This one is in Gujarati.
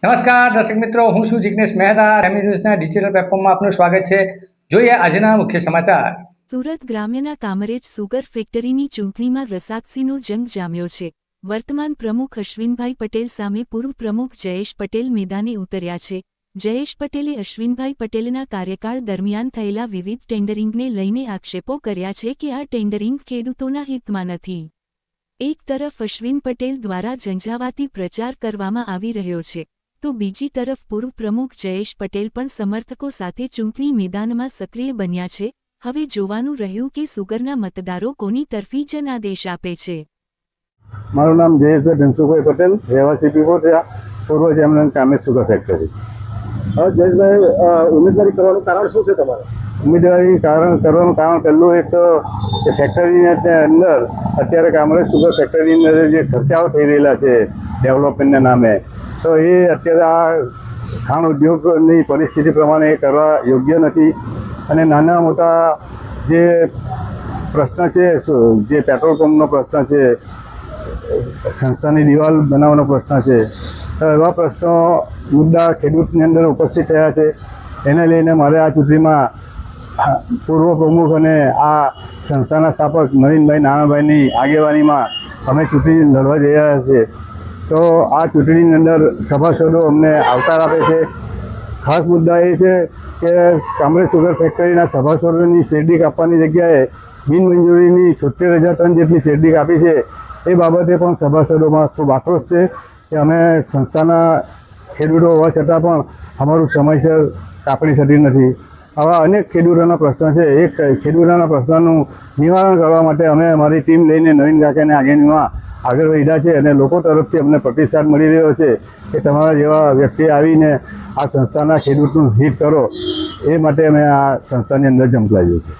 નમસ્કાર દર્શક મિત્રો, હું છું જિગ્નેશ મહેતા. રેમી ન્યૂઝના ડિજિટલ પ્લેટફોર્મમાં આપનું સ્વાગત છે. જોઈએ આજના મુખ્ય સમાચાર. સુરત ગ્રામ્યના કામરેજ સુગર ફેક્ટરીની ચૂંટણીમાં રસાકસીનો જંગ જામ્યો છે. વર્તમાન પ્રમુખ અશ્વિનભાઈ પટેલ સામે પૂર્વ પ્રમુખ જયેશ પટેલ મેદાને ઉતર્યા છે. જયેશ પટેલે અશ્વિનભાઈ પટેલના કાર્યકાળ દરમિયાન થયેલા વિવિધ ટેન્ડરિંગને લઈને આક્ષેપો કર્યા છે કે આ ટેન્ડરિંગ ખેડૂતોના હિતમાં નથી. એક તરફ અશ્વિન પટેલ દ્વારા ઝંઝાવાતી પ્રચાર કરવામાં આવી રહ્યો છે, તો બીજી તરફ પૂર્વ પ્રમુખ જયેશ પટેલ પણ સમર્થકો સાથે ચૂંટણી મેદાનમાં સક્રિય બન્યા છે. હવે જોવાનું રહ્યું કે સુગરના મતદારો કોની તરફી જનાદેશ આપે છે. મારું નામ જયેશભાઈ ધનસુભાઈ પટેલ, રહેવાસી પીપોટરા, પૂર્વ chairman Kamrej sugar factory. Jayeshbhai, ઉમેદવારી કરવાનું કારણ શું છે તમારે? ઉમેદવારી કરવાનું કારણ પહેલું એક તો ફેક્ટરીની અંદર અત્યારે કામરેજ સુગર ફેક્ટરીની અંદર જે ખર્ચાઓ થઈ રહેલા છે ડેવલપમેન્ટના નામે, તો એ અત્યારે આ ખાણ ઉદ્યોગની પરિસ્થિતિ પ્રમાણે એ કરવા યોગ્ય નથી. અને નાના મોટા જે પ્રશ્ન છે, જે પેટ્રોલ પંપનો પ્રશ્ન છે, સંસ્થાની દિવાલ બનાવવાનો પ્રશ્ન છે, તો એવા પ્રશ્નો મુદ્દા ખેડૂતની અંદર ઉપસ્થિત થયા છે. એને લઈને મારે આ ચૂંટણીમાં પૂર્વ પ્રમુખ અને આ સંસ્થાના સ્થાપક નવીનભાઈ નાનાભાઈની આગેવાનીમાં અમે ચૂંટણી લડવા જઈ રહ્યા છીએ. તો આ ચૂંટણીની અંદર સભાસદો અમને આવકાર આપે છે. ખાસ મુદ્દા એ છે કે કામરેજ સુગર ફેક્ટરીના સભાસદોની શેરડી કાપવાની જગ્યાએ બિનમંજૂરીની 76,000 ટન જેટલી શેરડી કાપી છે. એ બાબતે પણ સભાસદોમાં ખૂબ આક્રોશ છે કે અમે સંસ્થાના ખેડૂતો હોવા છતાં પણ અમારું સમયસર કાપણી થતી નથી. આવા અનેક ખેડૂતોના પ્રશ્ન છે. એ ખેડૂતોના પ્રશ્નનું નિવારણ કરવા માટે અમે અમારી ટીમ લઈને નવીન કાકાની આગેવાનીમાં આગળ વધ્યા છે અને લોકો તરફથી અમને પ્રતિસાદ મળી રહ્યો છે કે તમારા જેવા વ્યક્તિ આવીને આ સંસ્થાના ખેડૂતનું હિત કરો. એ માટે અમે આ સંસ્થાની અંદર ઝંપલાવ્યું છે.